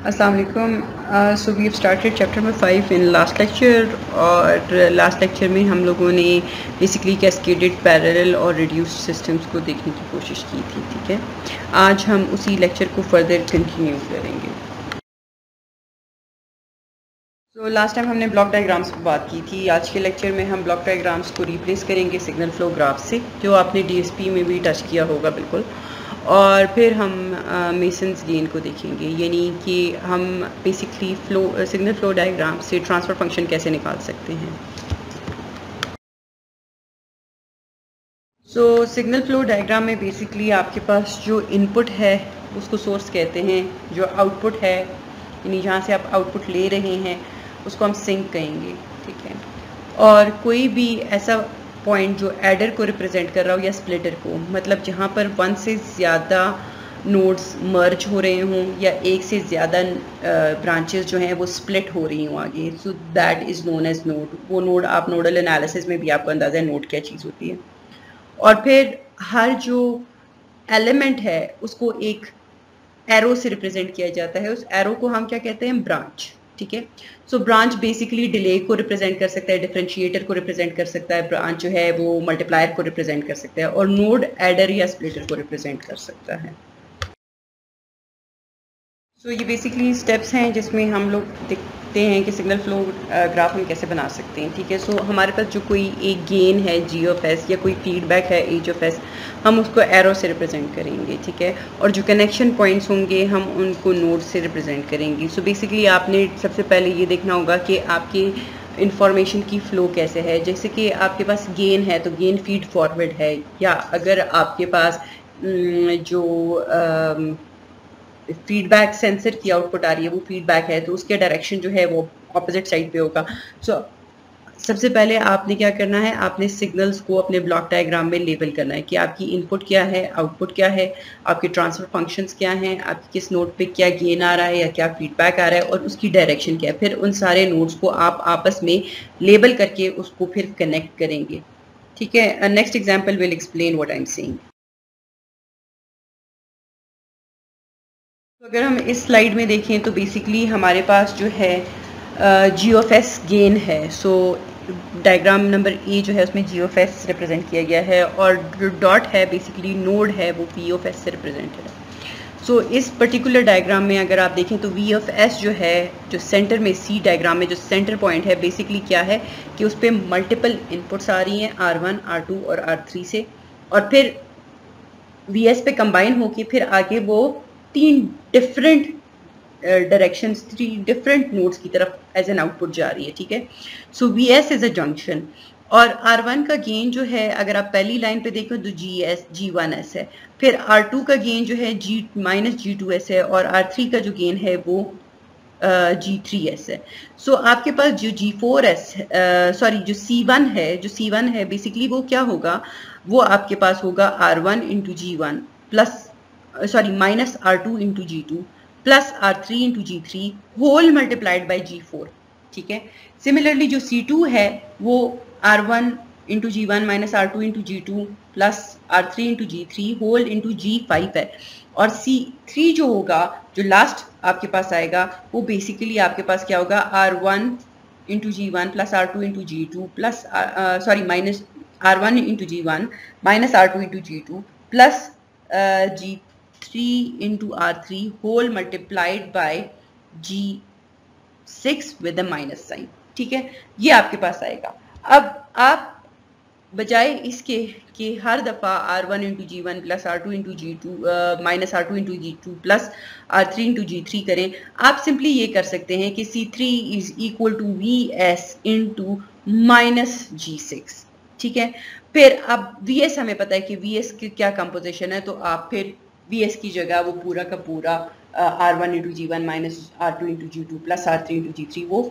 अस्सलाम वालेकुम। So we have started chapter number 5 in last lecture, और लास्ट लेक्चर में हम लोगों ने बेसिकली कैस्केडेड, पैरेलल और रिड्यूस्ड सिस्टम्स को देखने की कोशिश की थी। ठीक है, आज हम उसी लेक्चर को फर्दर कंटिन्यू करेंगे। तो लास्ट टाइम हमने ब्लॉक डायग्राम्स पर बात की थी। आज के लेक्चर में हम ब्लॉक डायग्राम्स को रिप्लेस करेंगे सिग्नल फ्लो ग्राफ से, जो आपने डीएसपी में भी टच किया होगा बिल्कुल। और फिर हम मेसन्स गेन को देखेंगे, यानी कि हम बेसिकली सिग्नल फ्लो डायग्राम से ट्रांसफ़र फंक्शन कैसे निकाल सकते हैं। सो सिग्नल फ्लो डायग्राम में बेसिकली आपके पास जो इनपुट है उसको सोर्स कहते हैं, जो आउटपुट है यानी जहाँ से आप आउटपुट ले रहे हैं उसको हम सिंक कहेंगे। ठीक है, और कोई भी ऐसा पॉइंट जो एडर को रिप्रेजेंट कर रहा हो या स्प्लिटर को, मतलब जहाँ पर वन से ज़्यादा नोड्स मर्ज हो रहे हों या एक से ज़्यादा ब्रांचेस जो हैं वो स्प्लिट हो रही हों आगे, so that is known as node. वो नोड आप नोडल एनालिसिस में भी आपको अंदाज़ा है नोड क्या चीज़ होती है। और फिर हर जो एलिमेंट है उसको एक एरो से रिप्रेजेंट किया जाता है। उस एरो को हम क्या कहते हैं? ब्रांच। ठीक है, सो ब्रांच बेसिकली डिले को रिप्रेजेंट कर सकता है, डिफरेंशिएटर को रिप्रेजेंट कर सकता है, ब्रांच जो है वो मल्टीप्लायर को रिप्रेजेंट कर सकता है, और नोड एडर या स्प्लिटर को रिप्रेजेंट कर सकता है। सो ये बेसिकली स्टेप्स हैं जिसमें हम लोग देखते हैं कि सिग्नल फ्लो ग्राफ हम कैसे बना सकते हैं। ठीक है, सो हमारे पास जो कोई एक गेन है जी ऑफ एस या कोई फीडबैक है एच ऑफ एस, हम उसको एरो से रिप्रेजेंट करेंगे। ठीक है, और जो कनेक्शन पॉइंट्स होंगे हम उनको नोड से रिप्रेजेंट करेंगे। सो बेसिकली आपने सबसे पहले ये देखना होगा कि आपकी इंफॉर्मेशन की फ़्लो कैसे है। जैसे कि आपके पास गेन है तो गेन फीड फॉरवर्ड है, या अगर आपके पास जो फीडबैक सेंसर की आउटपुट आ रही है वो फीडबैक है तो उसके डायरेक्शन जो है वो ऑपोजिट साइड पे होगा। सो सबसे पहले आपने क्या करना है, आपने सिग्नल्स को अपने ब्लॉक डायग्राम में लेबल करना है कि आपकी इनपुट क्या है, आउटपुट क्या है, आपके ट्रांसफर फंक्शंस क्या हैं, आपकी किस नोड पे क्या गेन आ रहा है या क्या फीडबैक आ रहा है, और उसकी डायरेक्शन क्या है। फिर उन सारे नोड्स को आप आपस में लेबल करके उसको फिर कनेक्ट करेंगे। ठीक है, next example will explain what I am saying. तो अगर हम इस स्लाइड में देखें तो बेसिकली हमारे पास जो है जी ऑफ एस गेन है। सो डायग्राम नंबर ए जो है उसमें जी ऑफ एस रिप्रेजेंट किया गया है, और जो डॉट है बेसिकली नोड है वो पी ऑफ एस से रिप्रेजेंटेड है। सो इस पर्टिकुलर डायग्राम में अगर आप देखें तो वी ऑफ एस जो है, जो सेंटर में सी डायग्राम में जो सेंटर पॉइंट है, बेसिकली क्या है कि उस पर मल्टीपल इनपुट्स आ रही हैं R1, R2 और R3 से, और फिर वी एस पे कंबाइन होके फिर आगे वो तीन different directions, three different nodes की तरफ एज एन आउटपुट जा रही है। ठीक है, so V S is a junction, और R1 का गेन जो है अगर आप पहली लाइन पे देखो तो G1S है, फिर R2 का गेन जो है G-2S है, और R3 का जो गेन है वो G3S है। सो आपके पास जो G4S सॉरी जो C1 है, जो C1 है बेसिकली वो क्या होगा, वो आपके पास होगा R1 into G1 plus sorry minus R2 into G2 plus R3 into G3 whole multiplied by G4। ठीक है, सिमिलरली जो C2 है वो R1 into G1 minus R2 into G2 plus R3 into G3 whole into G5 है, और C3 जो होगा, जो लास्ट आपके पास आएगा, वो बेसिकली आपके पास क्या होगा, R1 into G1 plus R2 into G2 plus sorry minus R1 into G1 minus R2 into G2 plus G3 into R3 whole multiplied by G6 with a minus sign. ठीक है, ये आपके पास आएगा। अब आप बजाय इसके कि हर दफ़ा R1 into G1 plus R2 into G2 minus R2 into G2 plus R3 into G3 करें, आप सिंपली ये कर सकते हैं कि C3 is equal to VS into minus G6। ठीक है, फिर अब VS हमें पता है कि VS की क्या कंपोजिशन है, तो आप फिर VS की जगह वो पूरा का पूरा R1 into G1 minus R2 into G2 plus R3 into G3 वो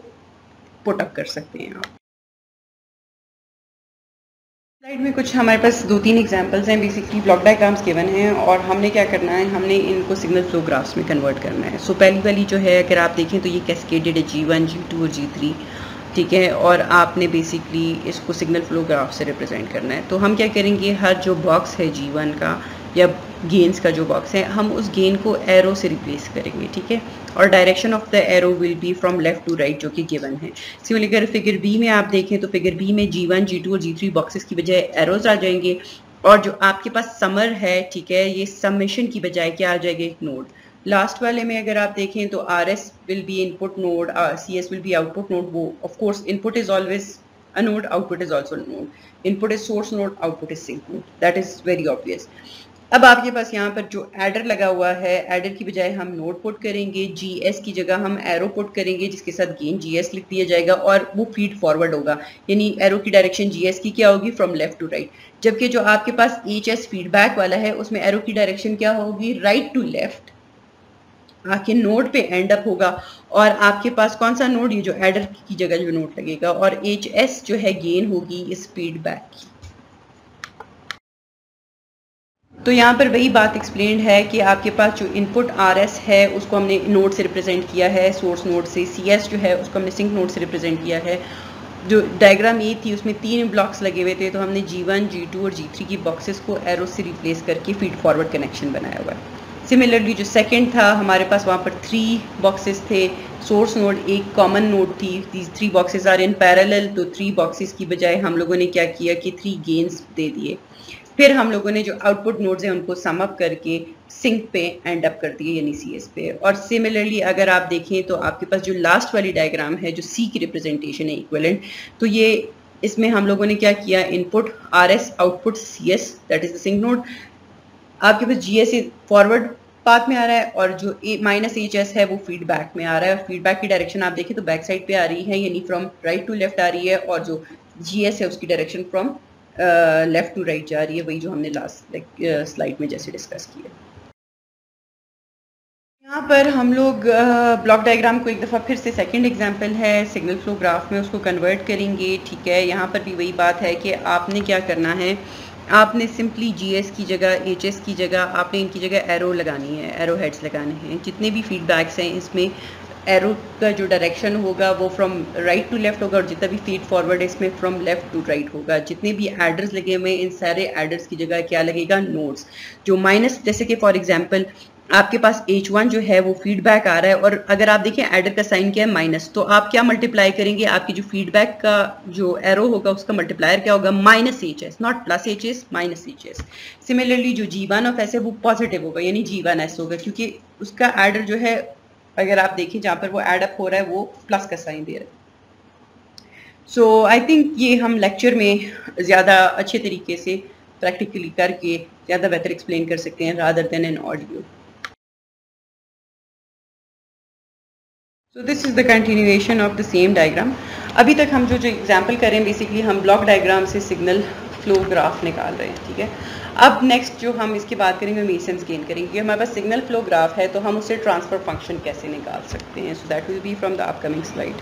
पुटअप कर सकते हैं आप। स्लाइड में कुछ हमारे पास 2-3 एग्जांपल्स हैं, बेसिकली ब्लॉक डायग्राम्स गिवन हैं, और हमने क्या करना है, हमने इनको सिग्नल फ्लो ग्राफ्स में कन्वर्ट करना है। सो पहली वाली जो है अगर आप देखें तो ये कैस्केडेड है G1, G2 और G3। ठीक है, और आपने बेसिकली इसको सिग्नल फ्लो ग्राफ से रिप्रेजेंट करना है। तो हम क्या करेंगे, हर जो बॉक्स है G1 का या गेन्स का जो बॉक्स है, हम उस गेन को एरो से रिप्लेस करेंगे, ठीक है। और direction of the arrow will be from left to right, जो कि गिवन है। सिमिलरली अगर फिगर बी में आप देखें तो फिगर बी में G1, G2 और G3 बॉक्सेस की बजाय एरोज आ जाएंगे, और जो आपके पास समर है, ठीक है, ये समेशन की बजाय क्या आ जाएगा, एक नोड। लास्ट वाले में अगर आप देखें तो RS will be input node, CS will be output node. वो of course input is always a node, output is also a node. Input is source node, output is sink node. That is very obvious. अब आपके पास यहाँ पर जो adder लगा हुआ है, adder की बजाय हम नोड पुट करेंगे, GS की जगह हम एरो पुट करेंगे जिसके साथ गेन GS लिख दिया जाएगा, और वो फीड फॉरवर्ड होगा, यानी एरो की डायरेक्शन GS की क्या होगी, फ्रॉम लेफ्ट टू राइट। जबकि जो आपके पास HS फीडबैक वाला है उसमें एरो की डायरेक्शन क्या होगी, राइट टू लेफ्ट, आके नोड पे एंड अप होगा। और आपके पास कौन सा नोड, ये जो एडर की जगह जो नोड लगेगा, और HS जो है गेन होगी इस फीडबैक की। तो यहाँ पर वही बात एक्सप्लेन है कि आपके पास जो इनपुट RS है उसको हमने नोड से रिप्रेजेंट किया है, सोर्स नोड से। CS जो है उसको हमने सिंक नोड से रिप्रेजेंट किया है। जो डायग्राम ये थी उसमें 3 ब्लॉक्स लगे हुए थे, तो हमने G1, G2 और G3 की बॉक्सेस को एरो से रिप्लेस करके फीड फॉरवर्ड कनेक्शन बनाया हुआ है। सिमिलरली जो सेकंड था हमारे पास वहाँ पर 3 बॉक्सेस थे, सोर्स नोड एक कॉमन नोड थी, these 3 boxes are in parallel, तो 3 बॉक्सेस की बजाय हम लोगों ने क्या किया कि 3 गेन्स दे दिए। फिर हम लोगों ने जो आउटपुट नोड्स हैं उनको सम अप करके सिंक पे एंड अप कर दिए, यानी CS पे। और सिमिलरली अगर आप देखें तो आपके पास जो लास्ट वाली डायग्राम है जो C की रिप्रेजेंटेशन है इक्विवेलेंट, तो ये इसमें हम लोगों ने क्या किया, input RS output CS, that is the sink node. आपके पास GS फॉरवर्ड पाथ में आ रहा है और जो -HS है वो फीडबैक में आ रहा है, और फीडबैक की डायरेक्शन आप देखें तो बैक साइड पे आ रही है, यानी फ्रॉम राइट टू लेफ्ट आ रही है, और जो GS है उसकी direction from left to right जा रही है, वही जो हमने लास्ट स्लाइड में जैसे डिस्कस किया। यहाँ पर हम लोग ब्लॉक डायग्राम को एक दफ़ा फिर से सेकंड एग्जांपल है सिग्नल फ्लो ग्राफ में उसको कन्वर्ट करेंगे, ठीक है। यहाँ पर भी वही बात है कि आपने क्या करना है, आपने सिंपली GS की जगह HS की जगह आपने इनकी जगह एरो लगानी है, एरो हेड्स लगाने हैं। जितने भी फीडबैक्स हैं इसमें एरो का जो डायरेक्शन होगा वो फ्रॉम राइट टू लेफ्ट होगा, और जितना भी फीड फॉरवर्ड है इसमें फ्रॉम लेफ्ट टू राइट होगा। जितने भी एडर्स लगे हुए हैं इन सारे एडर्स की जगह क्या लगेगा, नोड्स। जो माइनस, जैसे कि फॉर एग्जांपल आपके पास H1 जो है वो फीडबैक आ रहा है, और अगर आप देखें एडर का साइन क्या है, माइनस, तो आप क्या मल्टीप्लाई करेंगे, आपकी जो फीडबैक का जो एरो होगा उसका मल्टीप्लायर क्या होगा, -HS, not +HS, -HS। Similarly जो G1 ऑफ S है वो पॉजिटिव होगा, यानी G1S होगा, क्योंकि उसका एडर जो है अगर आप देखें जहाँ पर वो एड अप हो रहा है वो प्लस का साइन दे रहा है। सो आई थिंक ये हम लेक्चर में ज़्यादा अच्छे तरीके से प्रैक्टिकली करके ज़्यादा बेहतर एक्सप्लेन कर सकते हैं rather than an audio. So this is the continuation of the same diagram. अभी तक हम जो एग्जाम्पल करें, बेसिकली हम ब्लॉक डायग्राम से सिग्नल फ्लो ग्राफ निकाल रहे हैं, ठीक है। अब नेक्स्ट जो हम इसकी बात करेंगे मेसन्स गेन करेंगे। हमारे पास सिग्नल फ्लो ग्राफ है तो हम उससे ट्रांसफर फंक्शन कैसे निकाल सकते हैं, so that will be from the upcoming slide.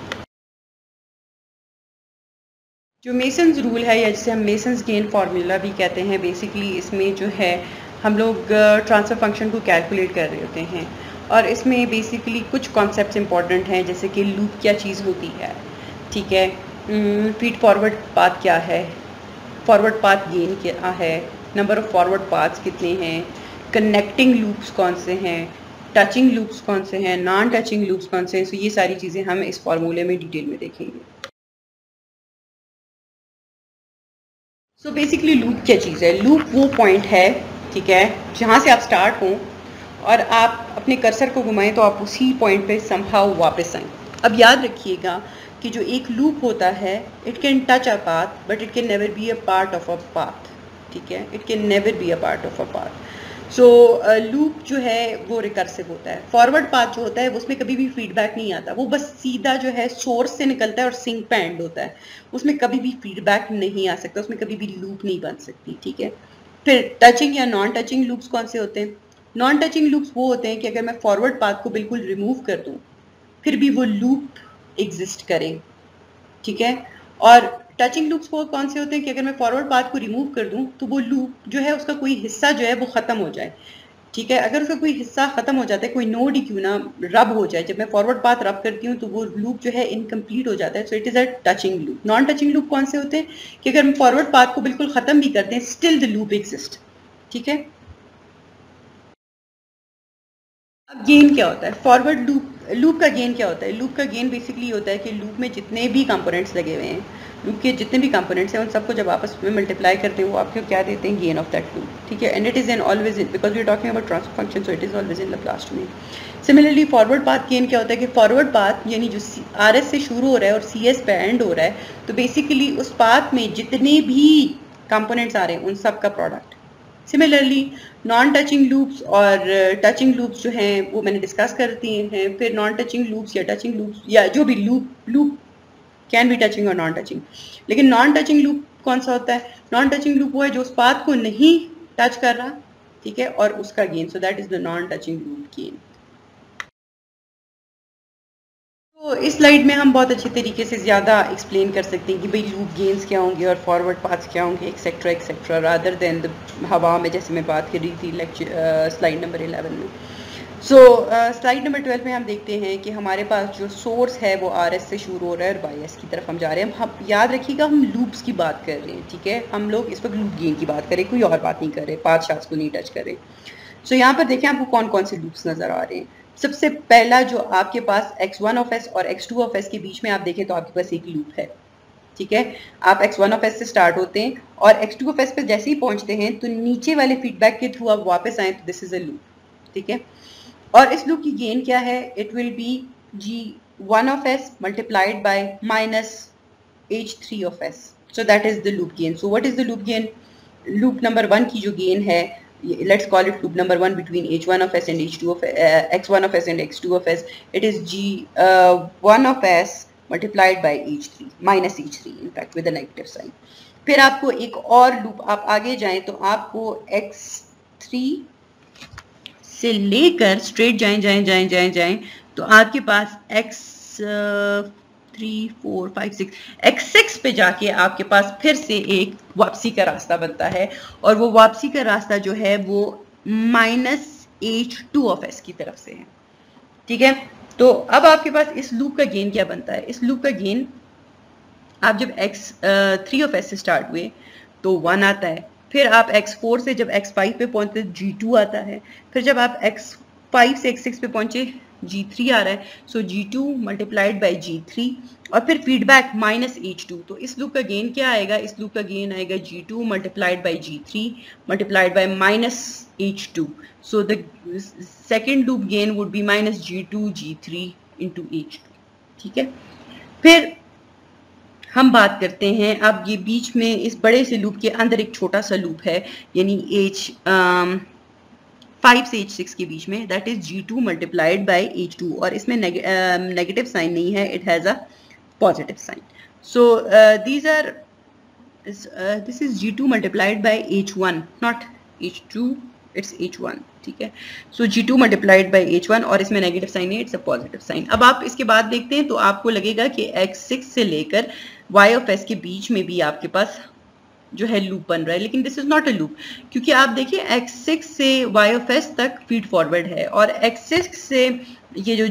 जो मेसन्स रूल है या जिसे हम मेसन्स गेन फार्मूला भी कहते हैं, बेसिकली इसमें जो है हम लोग ट्रांसफ़र फंक्शन को कैलकुलेट कर रहे होते हैं, और इसमें बेसिकली कुछ कॉन्सेप्ट्स इंपॉर्टेंट हैं, जैसे कि लूप क्या चीज़ होती है, ठीक है, फीड फॉरवर्ड पाथ क्या है, फॉरवर्ड पाथ गेन क्या है, नंबर ऑफ़ फॉरवर्ड पाथ्स कितने हैं, कनेक्टिंग लूप्स कौन से हैं, टचिंग लूप्स कौन से हैं, नॉन टचिंग लूप्स कौन से हैं। सो ये सारी चीज़ें हम इस फार्मूले में डिटेल में देखेंगे। सो बेसिकली लूप क्या चीज़ है, लूप वो पॉइंट है, ठीक है, जहाँ से आप स्टार्ट हों और आप अपने कर्सर को घुमाएं तो आप उसी पॉइंट पे समहाउ वापस आएँ। अब याद रखिएगा कि जो एक लूप होता है, it can touch a path but it can never be a part of a path, ठीक है, it can never be a part of a path. So loop जो है वो रिकर्सिव होता है। फॉरवर्ड पाथ जो होता है उसमें कभी भी फीडबैक नहीं आता, वो बस सीधा जो है सोर्स से निकलता है और सिंक पे एंड होता है, उसमें कभी भी फीडबैक नहीं आ सकता, उसमें कभी भी लूप नहीं बन सकती, ठीक है। फिर टचिंग या नॉन टचिंग लूप्स कौन से होते हैं, नॉन टचिंग लूप्स वो होते हैं कि अगर मैं फॉरवर्ड पाथ को बिल्कुल रिमूव कर दूँ फिर भी वो लूप एग्जिस्ट करे, ठीक है। और टचिंग लूप्स वो कौन से होते हैं कि अगर मैं फॉरवर्ड पाथ को रिमूव कर दूं तो वो लूप जो है उसका कोई हिस्सा जो है वो ख़त्म हो जाए, ठीक है। अगर उसका कोई हिस्सा ख़त्म हो जाता है, कोई नोड ही क्यों ना रब हो जाए, जब मैं फॉरवर्ड पाथ रब करती हूँ तो वो लूप जो है इनकम्प्लीट हो जाता है, सो it is a touching loop. Non touching loop कौन से होते हैं कि अगर हम फॉरवर्ड पाथ को बिल्कुल ख़त्म भी करते हैं स्टिल द लूप एग्जिस्ट, ठीक है। अब गेन क्या होता है, फॉरवर्ड लूप का गेन क्या होता है? लूप का गेन बेसिकली होता है कि लूप में जितने भी कंपोनेंट्स लगे हुए हैं, लूप के जितने भी कंपोनेंट्स हैं, उन सबको जब आपस में मल्टीप्लाई करते हैं वो आपको क्या देते हैं? गेन ऑफ दैट लूप, ठीक है। And it is in always in, because we are talking about transfer function, so it is always in Laplace domain. Similarly forward path gain क्या होता है कि फॉरवर्ड पाथ यानी जो RS से शुरू हो रहा है और CS पे एंड हो रहा है, तो बेसिकली उस पाथ में जितने भी कंपोनेंट्स आ रहे हैं उन सब का product. Similarly non touching loops और टचिंग लूप्स जो हैं वो मैंने डिस्कस कर दिए हैं। फिर नॉन टचिंग लूप्स या टचिंग लूप्स या जो भी लूप कैन बी टचिंग और नॉन टचिंग, लेकिन नॉन टचिंग लूप कौन सा होता है? नॉन टचिंग लूप वो है जो उस पाथ को नहीं टच कर रहा, ठीक है, और उसका gain, so that is the non touching loop gain. तो इस स्लाइड में हम बहुत अच्छे तरीके से ज़्यादा एक्सप्लेन कर सकते हैं कि भाई लूप गेन्स क्या होंगे और फॉरवर्ड पाथ्स क्या होंगे, etcetera etcetera, rather than the हवा में जैसे मैं बात कर रही थी लेक्चर स्लाइड नंबर 11 में। सो स्लाइड नंबर 12 में हम देखते हैं कि हमारे पास जो सोर्स है वो RS से शुरू हो रहा है और बाई S की तरफ हम जा रहे हैं। हम याद रखिएगा हम लूप्स की बात कर रहे हैं, ठीक है, हम लोग इस वक्त लूप गेन की बात करें, कोई और बात नहीं कर रहे, पाथ शाफ्ट्स को नहीं टच कर रहे। सो यहाँ पर देखें आपको कौन कौन से लूप्स नजर आ रहे हैं। सबसे पहला जो आपके पास x1 ऑफ s और x2 ऑफ s के बीच में आप देखें तो आपके पास एक लूप है, ठीक है। आप x1 ऑफ s से स्टार्ट होते हैं और x2 ऑफ s पे जैसे ही पहुंचते हैं तो नीचे वाले फीडबैक के थ्रू आप वापस आए तो दिस इज अ लूप, ठीक है। और इस लूप की गेन क्या है? It will be g1 of s multiplied by minus h3 of s, so that is the loop gain. So what is the loop gain? Loop number 1 की जो gain है, let's call it loop number 1 between h1 of s and h2 of x1 of s and x2 of s, it is g1 of s multiplied by h3 minus h3 in fact with a negative sign। फिर आपको एक और loop, आप आगे जाएं तो आपको x3 से लेकर स्ट्रेट जाएं तो आपके पास x3 4 5 6 x6 पे जाके आपके पास फिर से एक वापसी का रास्ता बनता है और वो वापसी का रास्ता जो है वो माइनस h2 ऑफ s की तरफ से है, ठीक है। तो अब आपके पास इस लूप का गेन क्या बनता है? इस लूप का गेन आप जब x3 ऑफ s से स्टार्ट हुए तो 1 आता है, फिर आप x4 से जब x5 पे पहुंचते g2 आता है, फिर जब आप x5 से x6 पे पहुंचे g3 आ रहा है, सो g2 मल्टीप्लाइड बाई g3 और फिर फीडबैक माइनस h2। तो इस लूप का गेन क्या आएगा? इस लूप का गेन आएगा g2 multiplied by g3 multiplied by minus h2, so the second loop gain would be minus g2 g3 into h2, ठीक है। फिर हम बात करते हैं अब ये बीच में इस बड़े से लूप के अंदर एक छोटा सा लूप है, यानी h5 से h6 के बीच में, that is g2 multiplied bye h2 और इसमें नेगेटिव साइन नहीं है, it has a positive sign. So this is g2 multiplied by h1 not h2, it's h1, ठीक है। सो g2 मल्टीप्लाइड बाय h1 और इसमें नेगेटिव साइन है, इट्स अ पॉजिटिव साइन। अब आप इसके बाद देखते हैं तो आपको लगेगा कि x6 से लेकर y ऑफ s के बीच में भी आपके पास जो है लूप बन रहा है, लेकिन this is not a loop, क्योंकि आप देखिए x6 से y ऑफ s तक फीड फॉरवर्ड है और x6 से ये जो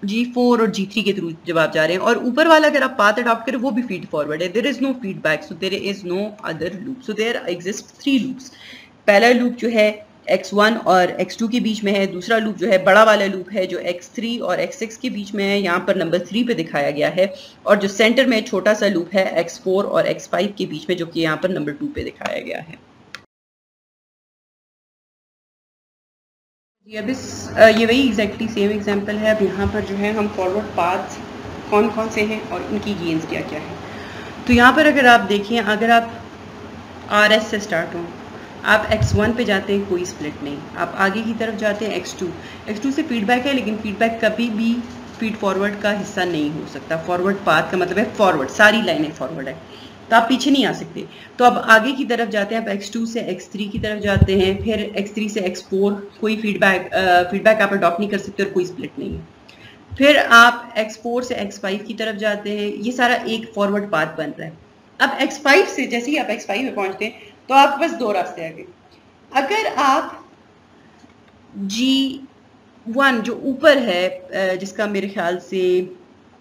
G4 और G3 के थ्रू जब आप जा रहे हैं और ऊपर वाला अगर आप पाथ अडॉप्ट करें वो भी फीड फॉरवर्ड है, there is no feedback, so there is no other loop, so there exist 3 loops. पहला लूप जो है x1 और x2 के बीच में है, दूसरा लूप जो है बड़ा वाला लूप है जो x3 और x6 के बीच में है, यहाँ पर नंबर 3 पे दिखाया गया है, और जो सेंटर में छोटा सा लूप है x4 और x5 के बीच में जो कि यहाँ पर नंबर 2 पे दिखाया गया है। अब ये वही एग्जैक्टली सेम एग्जांपल है। अब यहाँ पर जो है हम फॉरवर्ड पाथ कौन कौन से हैं और इनकी गेन्स क्या क्या है। तो यहाँ पर अगर आप देखें, अगर आप RS से स्टार्ट हों, आप x1 पे जाते हैं, कोई स्प्लिट नहीं, आप आगे की तरफ जाते हैं x2 से फीडबैक है, लेकिन फीडबैक कभी भी फीड फॉरवर्ड का हिस्सा नहीं हो सकता। फॉरवर्ड पाथ का मतलब है फॉरवर्ड, सारी लाइनें फॉरवर्ड है, तो आप पीछे नहीं आ सकते। तो अब आगे की तरफ जाते हैं, आप x2 से x3 की तरफ जाते हैं, फिर x3 से x4, कोई फीडबैक आप अडॉप्ट नहीं कर सकते और कोई स्प्लिट नहीं है। फिर आप x4 से x5 की तरफ जाते हैं, ये सारा एक फॉरवर्ड पाथ बन रहा है। अब x5 से जैसे ही आप x5 में पहुंचते हैं तो आपके पास 2 रास्ते आ गए। अगर आप G1 जो ऊपर है, जिसका मेरे ख्याल से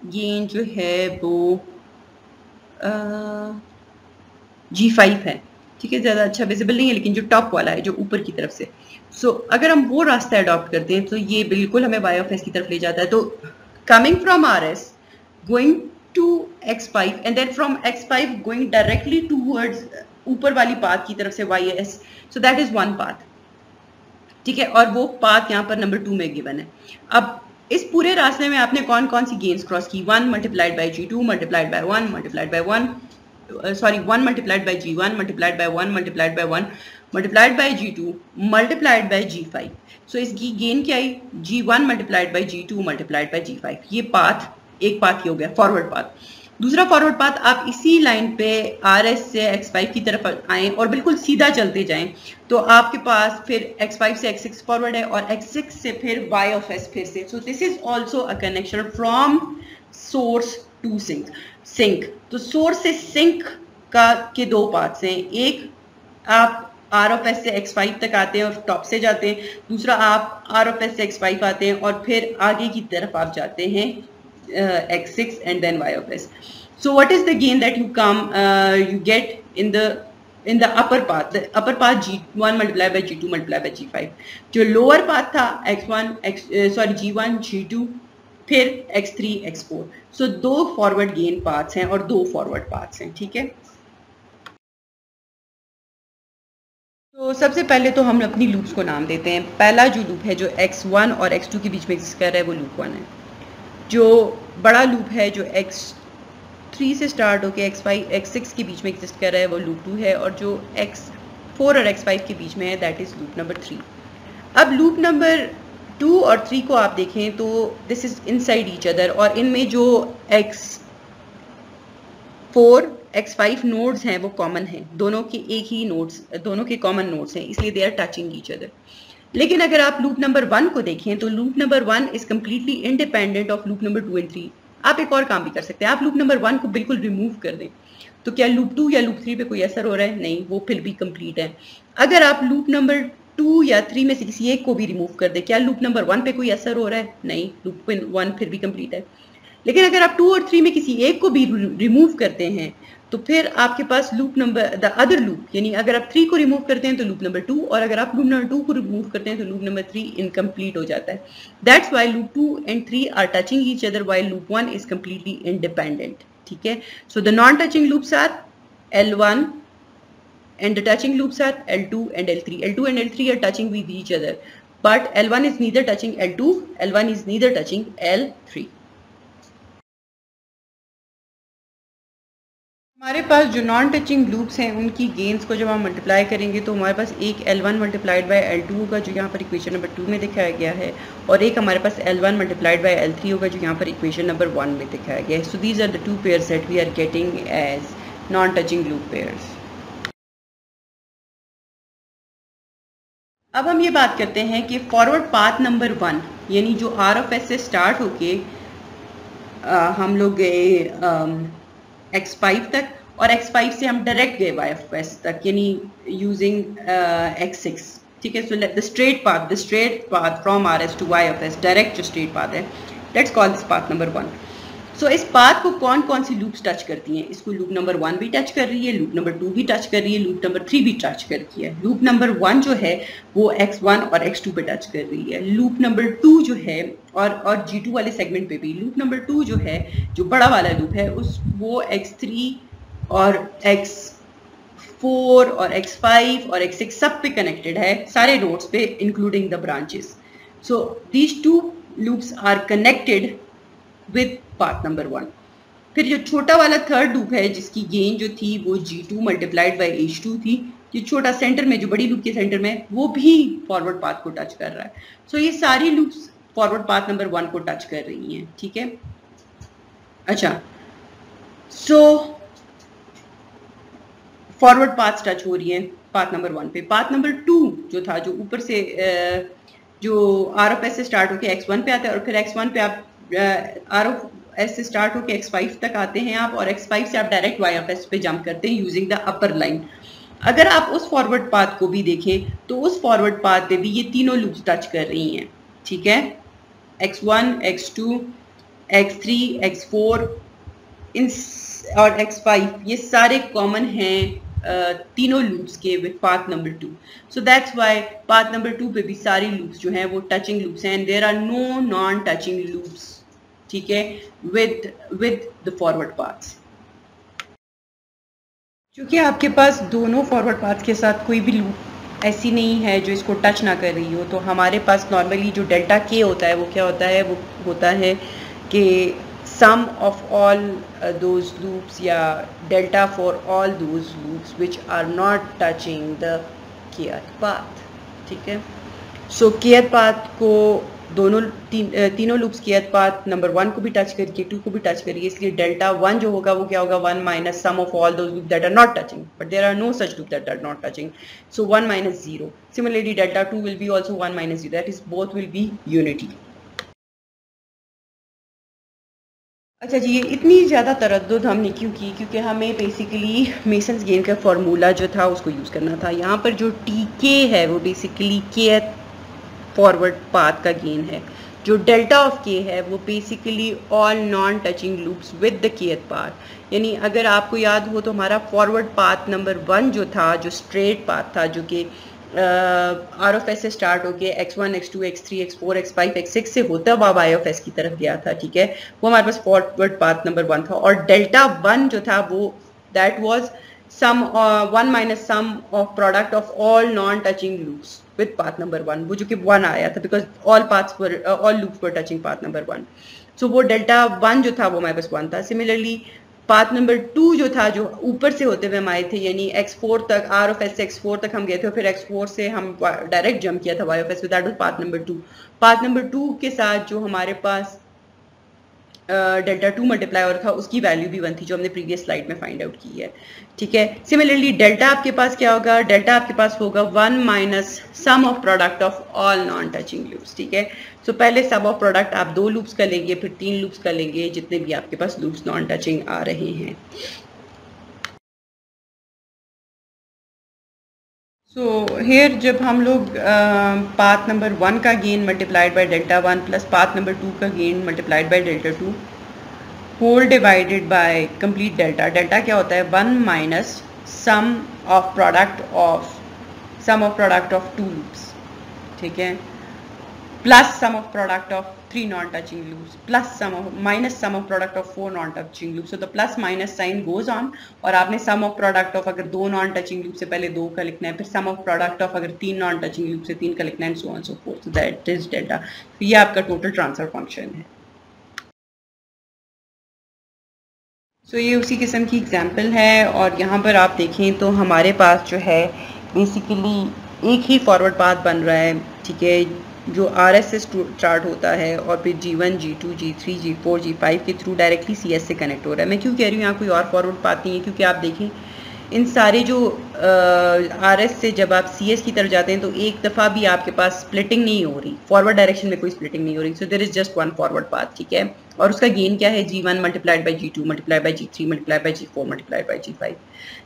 गेन जो है वो G5 है, ठीक है, ज़्यादा अच्छा विजिबल नहीं है, लेकिन जो टॉप वाला है जो ऊपर की तरफ से, सो अगर हम वो रास्ता अडॉप्ट करते हैं तो ये बिल्कुल हमें y ऑफ s की तरफ ले जाता है। तो coming from rs going to x5 and then from x5 going directly towards ऊपर वाली पाथ की तरफ से ys, so that is one path, ठीक है, और वो पाथ यहाँ पर नंबर 2 में गिवन है। अब इस पूरे रास्ते में आपने कौन कौन सी गेन्स क्रॉस की, 1 multiplied by g2 multiplied by 1 multiplied by 1 1 multiplied by g1 multiplied by 1 multiplied by 1 multiplied by g2 multiplied by g5। सो इसकी गेन क्या आई, g1 multiplied by g2 multiplied by g5। ये पाथ, एक path ये हो गया forward path. दूसरा forward path, आप इसी लाइन पे RS से x5 की तरफ आएँ और बिल्कुल सीधा चलते जाएं, तो आपके पास फिर x5 से x6 फॉरवर्ड है और x6 से फिर y ऑफ s फिर से। So this is also a connection from source to sink. तो सोर्स से सिंक का के दो पार्ट्स हैं, एक आप R ऑफ S से x5 तक आते हैं और टॉप से जाते हैं, दूसरा आप R ऑफ S से x5 आते हैं और फिर आगे की तरफ आप जाते हैं x6 and then y of s. So what is the gain that you get in the upper path? The upper path g1 multiplied by g2 multiplied by g5. जो lower path था g1 g2 फिर x3 x4. So दो forward gain paths हैं और दो forward paths हैं, ठीक है। तो सबसे पहले तो हम अपनी लूप्स को नाम देते हैं। पहला जो लूप है जो x1 और x2 के बीच में एग्जिस्ट कर रहा है वो लूप 1 है। जो बड़ा लूप है जो x3 से स्टार्ट होकर x5 x6 के बीच में एग्जिस्ट कर रहा है वो लूप 2 है, और जो x4 और x5 के बीच में है दैट इज लूप नंबर 3। अब लूप नंबर 2 और 3 को आप देखें तो this is inside each other, और इनमें जो x4 x5 नोड्स हैं वो कॉमन हैं, दोनों के एक ही नोड्स, दोनों के कॉमन नोड्स हैं, इसलिए they are touching each other. लेकिन अगर आप लूप नंबर 1 को देखें तो loop number 1 is completely independent of loop number 2 and 3। आप एक और काम भी कर सकते हैं, आप लूप नंबर 1 को बिल्कुल रिमूव कर दें, तो क्या लूप 2 या लूप 3 पे कोई असर हो रहा है? नहीं, वो फिर भी कंप्लीट है। अगर आप लूप नंबर 2 या 3 में से किसी एक को भी रिमूव कर दें, क्या लूप नंबर 1 पे कोई असर हो रहा है? नहीं, लूप 1 फिर भी कंप्लीट है। लेकिन अगर आप 2 और 3 में किसी एक को भी रिमूव करते हैं तो फिर आपके पास loop number the other loop, यानी अगर आप 3 को रिमूव करते हैं तो लूप नंबर 2, और अगर आप लूप नंबर 2 को रिमूव करते हैं तो लूप नंबर 3 इनकम्प्लीट हो जाता है। That's why loop 2 and 3 are touching each other while loop 1 is completely independent, ठीक है। So the non touching loops are L1 and the touching loops are L2 and L3. L2 and L3 are touching with each other, but L1 is neither touching L2, L1 is neither touching L3. हमारे पास जो non touching loops हैं उनकी gains को जब हम multiply करेंगे तो हमारे पास एक L1 मल्टीप्लाइड बाई L2 होगा जो यहाँ पर इक्वेशन नंबर 2 में दिखाया गया है, और एक हमारे पास L1 मल्टीप्लाइड बाई L3 होगा जो यहाँ पर इक्वेशन नंबर 1 में दिखाया गया है। So these are the two pairs that we are getting as non touching loop pairs. अब हम ये बात करते हैं कि फॉरवर्ड पाथ नंबर 1 यानी जो R ऑफ S से स्टार्ट होके हम लोग गए x5 तक, और x5 से हम डायरेक्ट गए y ऑफ s तक, यानी यूजिंग x6, ठीक है। So the straight path from RS to y of s, direct जो स्ट्रेट पाथ है, let's call this path number 1। सो इस पाथ को कौन कौन सी लूप्स टच करती हैं? इसको लूप नंबर 1 भी टच कर रही है, लूप नंबर 2 भी टच कर रही है, लूप नंबर 3 भी टच कर रही है। लूप नंबर 1 जो है वो x1 और x2 पे टच कर रही है। लूप नंबर 2 जो है और g2 वाले सेगमेंट पे भी, लूप नंबर 2 जो है जो बड़ा वाला लूप है वो x3 और x4 और x5 और x6 सब पे कनेक्टेड है, सारे नोड्स पे including the branches. So these two loops are connected with path number 1। फिर जो छोटा वाला थर्ड लूप है जिसकी गेन जो थी वो g2 मल्टीप्लाइड बाई h2 थी, जो छोटा सेंटर में, जो बड़ी लूप के सेंटर में, वो भी फॉरवर्ड पाथ को टच कर रहा है। सो ये सारी लूप्स फॉरवर्ड पाथ नंबर 1 को टच कर रही हैं, ठीक है। अच्छा, सो फॉरवर्ड पाथ टच हो रही है पाथ नंबर 1 पे। पाथ नंबर 2 जो था, जो ऊपर से जो R ऑफ S से स्टार्ट होकर x1 पे आता है, और फिर x1 पे आप R ऑफ S से स्टार्ट होकर x5 तक आते हैं आप, और x5 से आप डायरेक्ट y ऑफ S पे जंप करते हैं यूजिंग द अपर लाइन। अगर आप उस फॉरवर्ड पाथ को भी देखें तो उस फॉरवर्ड पाथ पे भी ये तीनों लूप्स टच कर रही हैं, ठीक है। x1 x2 x3 x4 और x5 ये सारे कॉमन हैं तीनों लूप्स के with path number 2. So that's why path number 2 पे भी सारी लूप्स जो हैं वो टचिंग लूप्स हैं, and there are no non touching loops, ठीक है, विद द फॉरवर्ड पाथ्स. क्योंकि आपके पास दोनों फॉरवर्ड पाथ के साथ कोई भी लूप ऐसी नहीं है जो इसको टच ना कर रही हो, तो हमारे पास नॉर्मली जो डेल्टा के होता है वो क्या होता है, वो होता है कि sum of all those loops या delta for all those loops which are not touching the kth path, ठीक है. सो kth path को तीनों लूप्स kth path नंबर 1 को भी टच करिए, 2 को भी टच करिए, इसलिए डेल्टा 1 जो होगा वो क्या होगा, 1 minus sum of all those loop that are not touching, but there are no such loop that are not touching, so 1 minus 0. Similarly delta 2 will be also 1 minus 0, that is both will be unity. अच्छा जी, ये इतनी ज़्यादा तरद्दुद हमने क्यों की, क्योंकि हमें बेसिकली मेसन्स गेन का फार्मूला जो था उसको यूज़ करना था. यहाँ पर जो टी के है वो बेसिकली के फॉरवर्ड पाथ का गेन है, जो डेल्टा ऑफ के है वो basically all non touching loops with the kth path. यानी अगर आपको याद हो तो हमारा फॉरवर्ड पाथ नंबर 1 जो था, जो स्ट्रेट पाथ था, जो कि आर ऑफ एस से स्टार्ट होके x1 x2 x3 x4 x5 x6 से होता हुआ वाई ऑफ एस की तरफ गया था, ठीक है, वो हमारे पास फॉरवर्ड पाथ नंबर 1 था. और डेल्टा 1 जो था वो that was sum 1 minus sum of product of all non touching loops with path number 1, वो जो कि 1 आया था because all loops were touching path number 1. So वो डेल्टा 1 जो था वो हमारे पास 1 था. सिमिलरली पाथ नंबर 2 जो था, जो ऊपर से होते हुए हम आए थे, यानी x4 तक, आर ऑफ एस से x4 तक हम गए थे, और फिर x4 से हम डायरेक्ट जंप किया था y of S, that was path number 2. Path number 2 के साथ जो हमारे पास डेल्टा 2 मल्टीप्लाई और था, उसकी वैल्यू भी 1 थी, जो हमने प्रीवियस स्लाइड में फाइंड आउट की है, ठीक है. सिमिलरली डेल्टा आपके पास क्या होगा, डेल्टा आपके पास होगा 1 minus sum of product of all non touching loops, ठीक है. सो पहले सम ऑफ प्रोडक्ट आप 2 लूप्स का लेंगे, फिर 3 लूप्स का लेंगे, जितने भी आपके पास लूप्स नॉन टचिंग आ रहे हैं. सो हेयर जब हम लोग पाथ नंबर 1 का gain multiplied by delta 1 plus path number 2 का gain multiplied by delta 2 whole divided by complete delta. Delta क्या होता है, 1 minus sum of product of 2 loops, ठीक है, plus sum of product of 3 non touching loops, plus sum of minus sum of product of 4 non touching loops. So the plus minus sign goes on, और आपने सम of product of अगर 2 non touching loop से पहले 2 का लिखना है, फिर सम of product of अगर 3 नॉन टचिंग लूप से 3 का लिखना है, so on so fourth. So that is delta. तो ये आपका टोटल ट्रांसफर फंक्शन है. सो ये उसी किस्म की एग्जाम्पल है, और यहाँ पर आप देखें तो हमारे पास जो है बेसिकली एक ही फॉरवर्ड पाथ बन रहा है, ठीक है, जो आर एस से स्टार्ट होता है और फिर G1 G2 G3 G4 G5 के थ्रू डायरेक्टली CS से कनेक्ट हो रहा है. मैं क्यों कह रही हूँ यहाँ कोई और फॉरवर्ड पाथ नहीं है, क्योंकि आप देखें इन सारे जो RS से जब आप CS की तरफ जाते हैं तो एक दफ़ा भी आपके पास स्प्लिटिंग नहीं हो रही, फॉरवर्ड डायरेक्शन में कोई स्प्लिटिंग नहीं हो रही. So there is just one forward path, ठीक है, और उसका गेन क्या है, G1 multiplied by G2 multiplied by G3 multiplied by G4 multiplied by G5.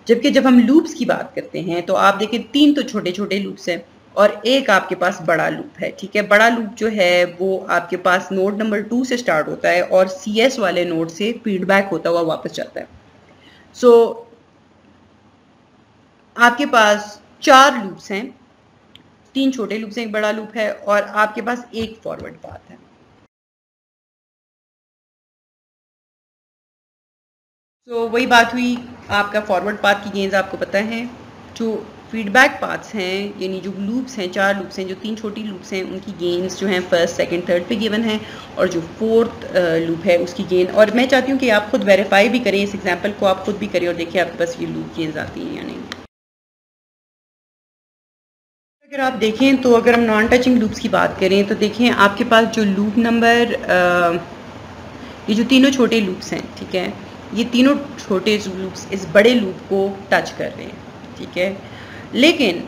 जबकि जब हम लूप्स की बात करते हैं तो आप देखें 3 तो छोटे छोटे लूप्स हैं और एक आपके पास बड़ा लूप है, ठीक है. बड़ा लूप जो है वो आपके पास नोड नंबर 2 से स्टार्ट होता है और CS वाले नोड से फीडबैक होता हुआ वापस जाता है. सो आपके पास 4 लूप्स हैं, 3 छोटे लूप्स हैं, एक बड़ा लूप है, और आपके पास एक फॉरवर्ड पाथ है. तो वही बात हुई, आपका फॉरवर्ड पाथ की गेन्स आपको पता है. जो फीडबैक पाथ्स हैं, यानी जो लूप्स हैं, 4 लूप्स हैं, जो 3 छोटी लूप्स हैं, उनकी गेन्स जो हैं फर्स्ट सेकंड थर्ड पे गिवन है, और जो फोर्थ लूप है उसकी गेन, और मैं चाहती हूँ कि आप खुद वेरीफाई भी करें, इस एग्जांपल को आप खुद भी करें और देखिए आपके पास ये लूप गेन्स आती हैं या नहीं. अगर आप देखें तो अगर हम नॉन टचिंग लूप्स की बात करें तो देखें आपके पास जो लूप नंबर ये जो तीनों छोटे लूप्स हैं, ठीक है, ये तीनों छोटे लूप्स इस बड़े लूप को टच कर रहे हैं, ठीक है. लेकिन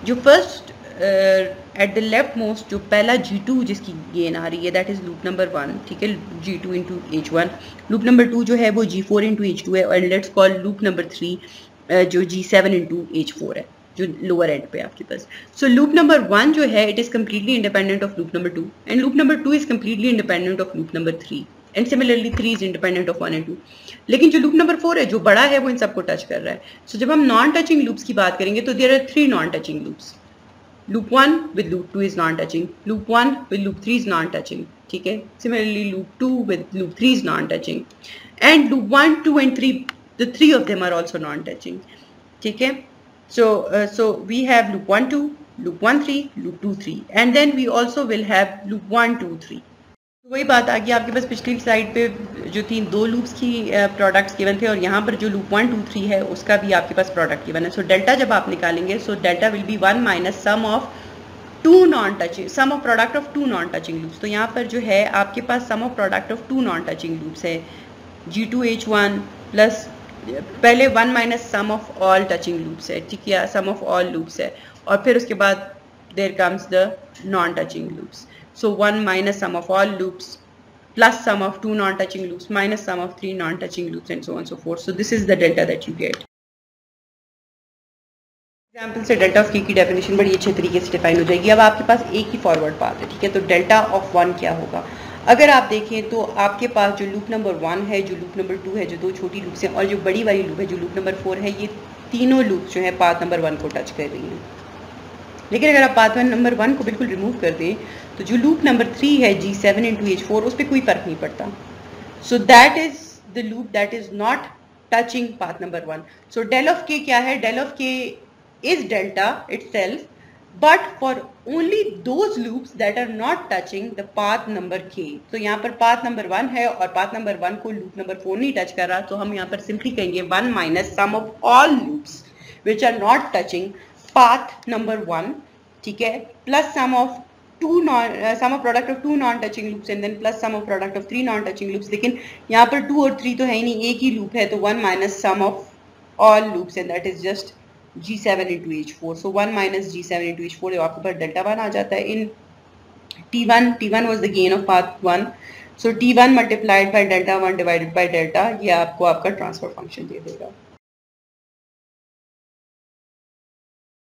जो first at the left most जो पहला G2 जिसकी गेन आ रही है, दैट इज लूप नंबर 1, ठीक है, G2 into H1. Loop number 2 जो है वो G4 इंटू H2 है, और लेट्स कॉल लूप नंबर 3 जो G7 इंटू H4 है, जो लोअर एंड पे आपके पास. सो लूप नंबर 1 जो है it is completely independent of loop number 2, and loop number 2 is completely independent of loop number 3. And similarly 3 is independent of 1 and 2। लेकिन जो loop number 4 है जो बड़ा है वो इन सबको टच कर रहा है। सो जब हम नॉन टचिंग लूप्स की बात करेंगे तो there are 3 non touching loops. Loop 1 with loop 2 is non-touching, loop 1 with loop 3 is non-touching, ठीक है। Similarly loop 2 with loop 3 is non-touching, and loop 1, 2 and 3, the 3 of them are also non-touching, ठीक है। So we have loop 1 2, loop 1 3, loop 2 3, and then we also will have loop 1 2 3। वही बात आ गई आपके पास पिछली slide पे जो थी 2 लूप्स की प्रोडक्ट्स गिवन थे, और यहाँ पर जो लूप 1 2 3 है उसका भी आपके पास प्रोडक्ट गिवन है। सो डेल्टा जब आप निकालेंगे so delta will be 1 minus sum of 2 non touching, sum of product of 2 non touching loops. तो यहाँ पर जो है आपके पास sum of product of 2 non touching loops है G2H1 प्लस पहले 1 minus sum of all touching loops है, ठीक है, सम ऑफ ऑल लूप्स है, और फिर उसके बाद there comes the non touching loops. So 1 minus sum of all loops plus sum of 2 non-touching loops minus sum of 3 non-touching loops and so on and so forth. So this is the delta that you get. Example से delta of के की definition बड़ी अच्छे तरीके से define हो जाएगी। अब आपके पास एक ही फॉरवर्ड पाथ है, ठीक है, तो डेल्टा ऑफ 1 क्या होगा? अगर आप देखें तो आपके पास जो लूप नंबर 1 है, जो लूप नंबर 2 है, जो 2 छोटी लूप्स हैं, और जो बड़ी वाली लूप है जो लूप नंबर 4 है, ये तीनों लूप्स जो है पाथ नंबर 1 को टच कर रही हैं। लेकिन अगर आप पाथ नंबर 1 को बिल्कुल रिमूव कर दें तो जो लूप नंबर 3 है G7 into H4 उस पर कोई फर्क नहीं पड़ता। So that is the loop that is not touching path number 1। So del of k क्या है? Del of k is delta itself but for only those loops that are not touching the path number k. तो यहाँ पर path number 1 है और path number 1 को loop number 4 नहीं touch कर रहा, तो हम यहाँ पर सिंपली कहेंगे 1 minus sum of all loops which are not touching path number 1, ठीक है, plus sum of product of 2 non touching loops and then plus sum of product of 3 non touching loops. लेकिन यहाँ पर 2 और 3 तो है ही नहीं, एक ही लूप है, तो 1 minus sum of all loops and that is just G7 into H4। so 1 minus G7 into H4 आपके पास डेल्टा 1 आ जाता है। इन T1 was the gain of path 1, so T1 multiplied by delta 1 divided by delta, ये आपको आपका transfer function दे देगा।